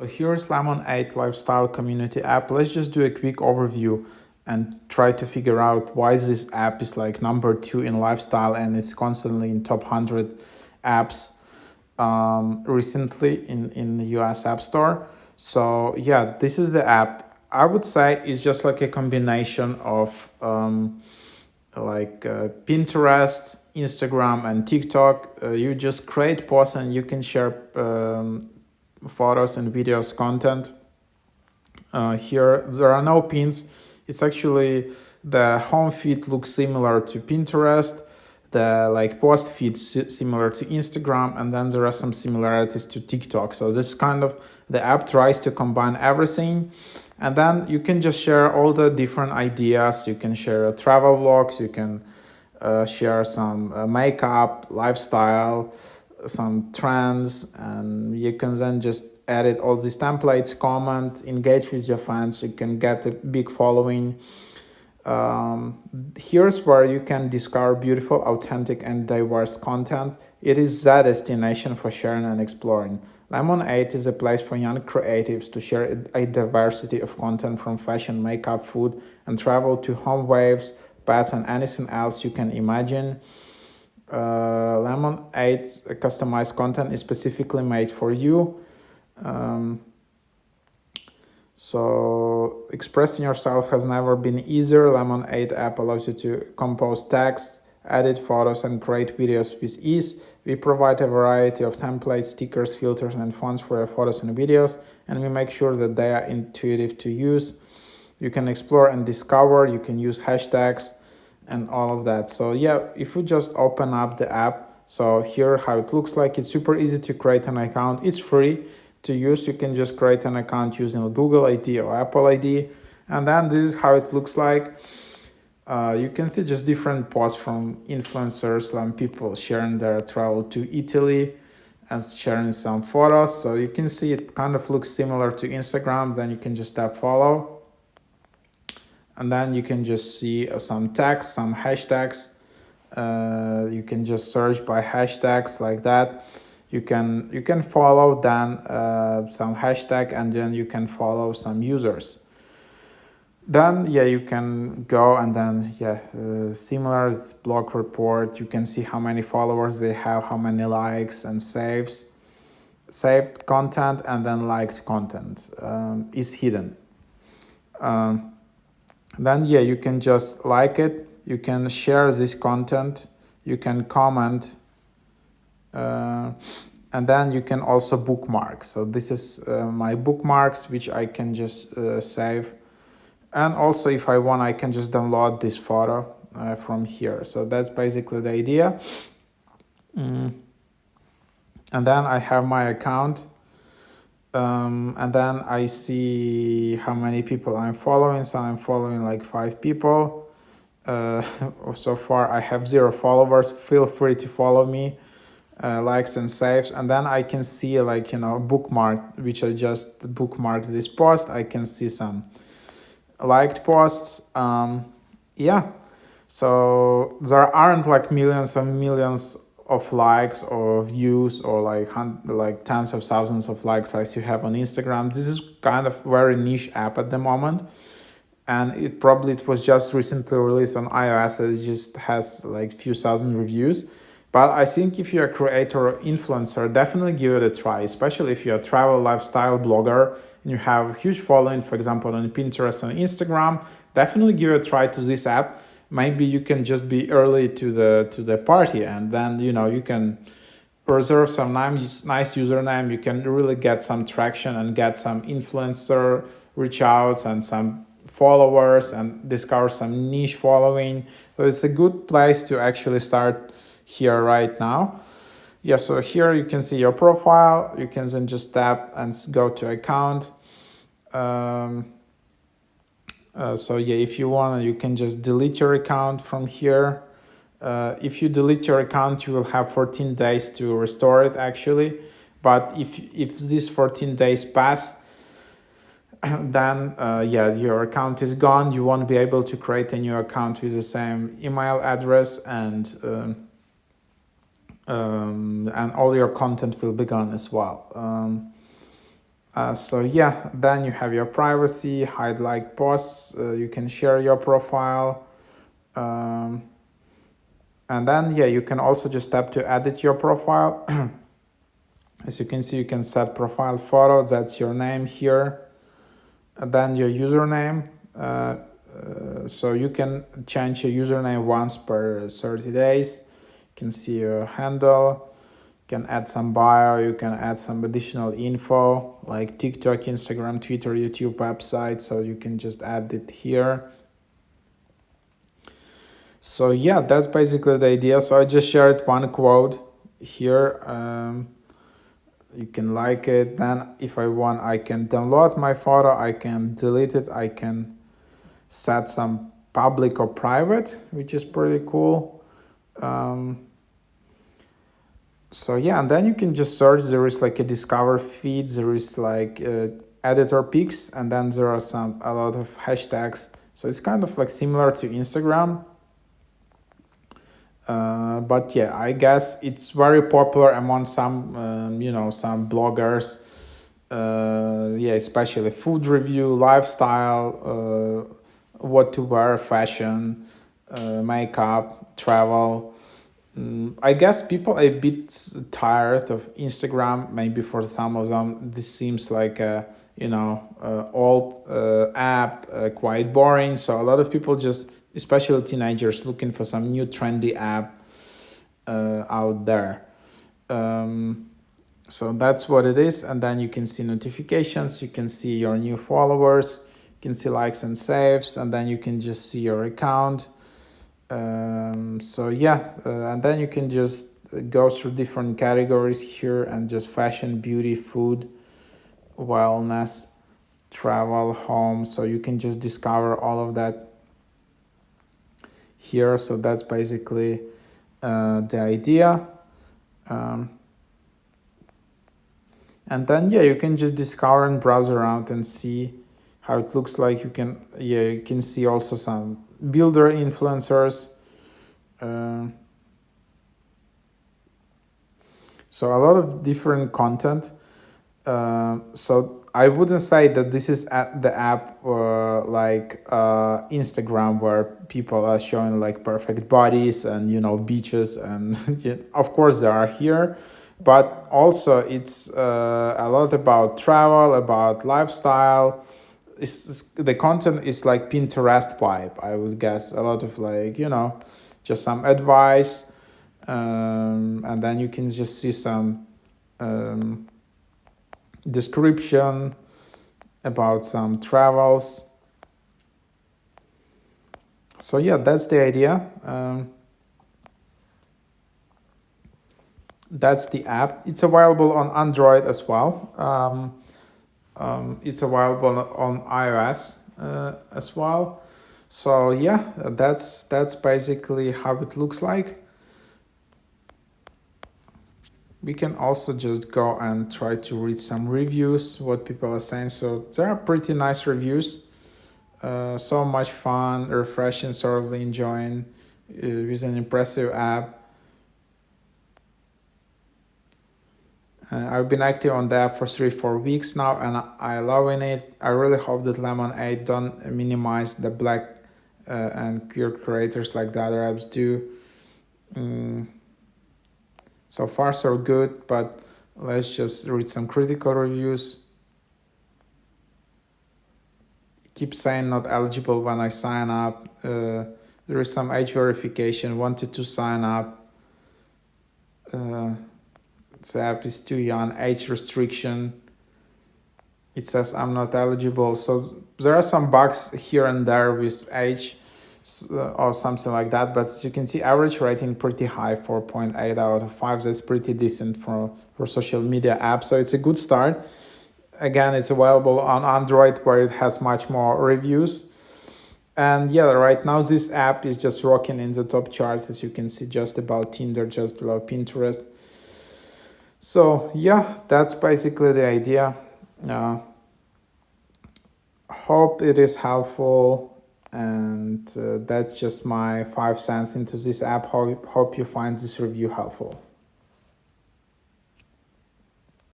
So here's Lemon8 Lifestyle Community app. Let's just do a quick overview and try to figure out why this app is like number 2 in lifestyle and it's constantly in top 100 apps recently in the US App Store. So yeah, this is the app. I would say it's just like a combination of Pinterest, Instagram, and TikTok. You just create posts and you can share photos and videos content. Here there are no pins. It's actually the home feed looks similar to Pinterest, the post feed similar to Instagram, and then there are some similarities to TikTok. So this kind of the app tries to combine everything, and then you can just share all the different ideas. You can share travel vlogs, you can share some makeup, lifestyle, some trends, and you can then just edit all these templates, comment, engage with your fans. You can get a big following. Here's where you can discover beautiful, authentic, and diverse content. It is the destination for sharing and exploring. Lemon8 is a place for young creatives to share a diversity of content from fashion, makeup, food, and travel to home waves, pets, and anything else you can imagine. Lemon8's customized content is specifically made for you. So expressing yourself has never been easier. Lemon8 app allows you to compose text, edit photos, and create videos with ease. We provide a variety of templates, stickers, filters, and fonts for your photos and videos, and we make sure that they are intuitive to use. You can explore and discover, you can use hashtags and all of that. So yeah, if you just open up the app, so here how it looks like, it's super easy to create an account. It's free to use. You can just create an account using a Google ID or Apple ID, and then this is how it looks like. You can see just different posts from influencers and people sharing their travel to Italy and sharing some photos. So you can see it kind of looks similar to Instagram. Then you can just tap follow, and then you can just see some text, some hashtags. You can just search by hashtags like that. You can follow then some hashtag, and then you can follow some users. Then yeah, you can go and then similar blog report. You can see how many followers they have, how many likes and saved content, and then liked content is hidden. Then yeah, you can just like it, you can share this content, you can comment, and then you can also bookmark. So this is my bookmarks, which I can just save. And also if I want, I can just download this photo from here. So that's basically the idea. And then I have my account. And then I see how many people I'm following. So I'm following like 5 people. So far I have 0 followers. Feel free to follow me. Likes and saves, and then I can see bookmark, which I just bookmarked this post. I can see some liked posts. Yeah, so there aren't like millions and millions of likes or views or like tens of thousands of likes like you have on Instagram. This is kind of very niche app at the moment, and it was just recently released on iOS. It just has like few thousand reviews. But I think if you're a creator or influencer, definitely give it a try, especially if you're a travel lifestyle blogger and you have a huge following, for example, on Pinterest and Instagram. Definitely give it a try to this app. Maybe you can just be early to the party, and then you can reserve some nice username. You can really get some traction and get some influencer reach outs and some followers and discover some niche following. So it's a good place to actually start here right now. Yeah, so here you can see your profile. You can then just tap and go to account. So yeah, if you want, you can just delete your account from here. If you delete your account, you will have 14 days to restore it actually. But if these 14 days pass, then your account is gone. You won't be able to create a new account with the same email address, and all your content will be gone as well. So yeah, then you have your privacy, hide like posts, you can share your profile. Um, and then yeah, you can also just tap to edit your profile. As you can see, you can set profile photo, that's your name here. And then your username. So you can change your username once per 30 days. You can see your handle. You can add some bio, you can add some additional info like TikTok, Instagram, Twitter, YouTube, website. So you can just add it here. So yeah, that's basically the idea. So I just shared one quote here. You can like it. Then if I want, I can download my photo, I can delete it, I can set some public or private, which is pretty cool. So yeah, and then you can just search. There is like a discover feed, there is like editor pics, and then there are a lot of hashtags. So it's kind of like similar to Instagram. But yeah, I guess it's very popular among some, some bloggers. Yeah, especially food review, lifestyle, what to wear, fashion, makeup, travel. I guess people are a bit tired of Instagram. Maybe for some of them, this seems like a old app, quite boring. So a lot of people just, especially teenagers, looking for some new trendy app out there. So that's what it is, and then you can see notifications, you can see your new followers, you can see likes and saves, and then you can just see your account. So yeah, and then you can just go through different categories here and just fashion, beauty, food, wellness, travel, home. So you can just discover all of that here. So that's basically the idea. And then yeah, you can just discover and browse around and see how it looks like. You can see also some builder influencers. So a lot of different content. So I wouldn't say that this is at the app like Instagram, where people are showing like perfect bodies and beaches, and of course they are here, but also it's a lot about travel, about lifestyle. The content is like Pinterest vibe, I would guess. A lot of like just some advice, and then you can just see some description about some travels. So yeah, that's the idea. That's the app. It's available on Android as well. It's available on iOS as well. So yeah, that's basically how it looks like. We can also just go and try to read some reviews, what people are saying. So there are pretty nice reviews. So much fun, refreshing, thoroughly enjoying, with an impressive app. I've been active on the app for 3-4 weeks now, and I loving it. I really hope that Lemon8 don't minimize the black and queer creators like the other apps do. So far so good, but let's just read some critical reviews. Keep saying not eligible when I sign up. There is some age verification, wanted to sign up. The app is too young, age restriction. It says I'm not eligible. So there are some bugs here and there with age or something like that. But as you can see, average rating pretty high, 4.8 out of 5. That's pretty decent for social media app. So it's a good start. Again, it's available on Android, where it has much more reviews. And yeah, right now this app is just rocking in the top charts, as you can see, just about Tinder, just below Pinterest. So yeah, that's basically the idea. Hope it is helpful, and that's just my 5 cents into this app. Hope you find this review helpful.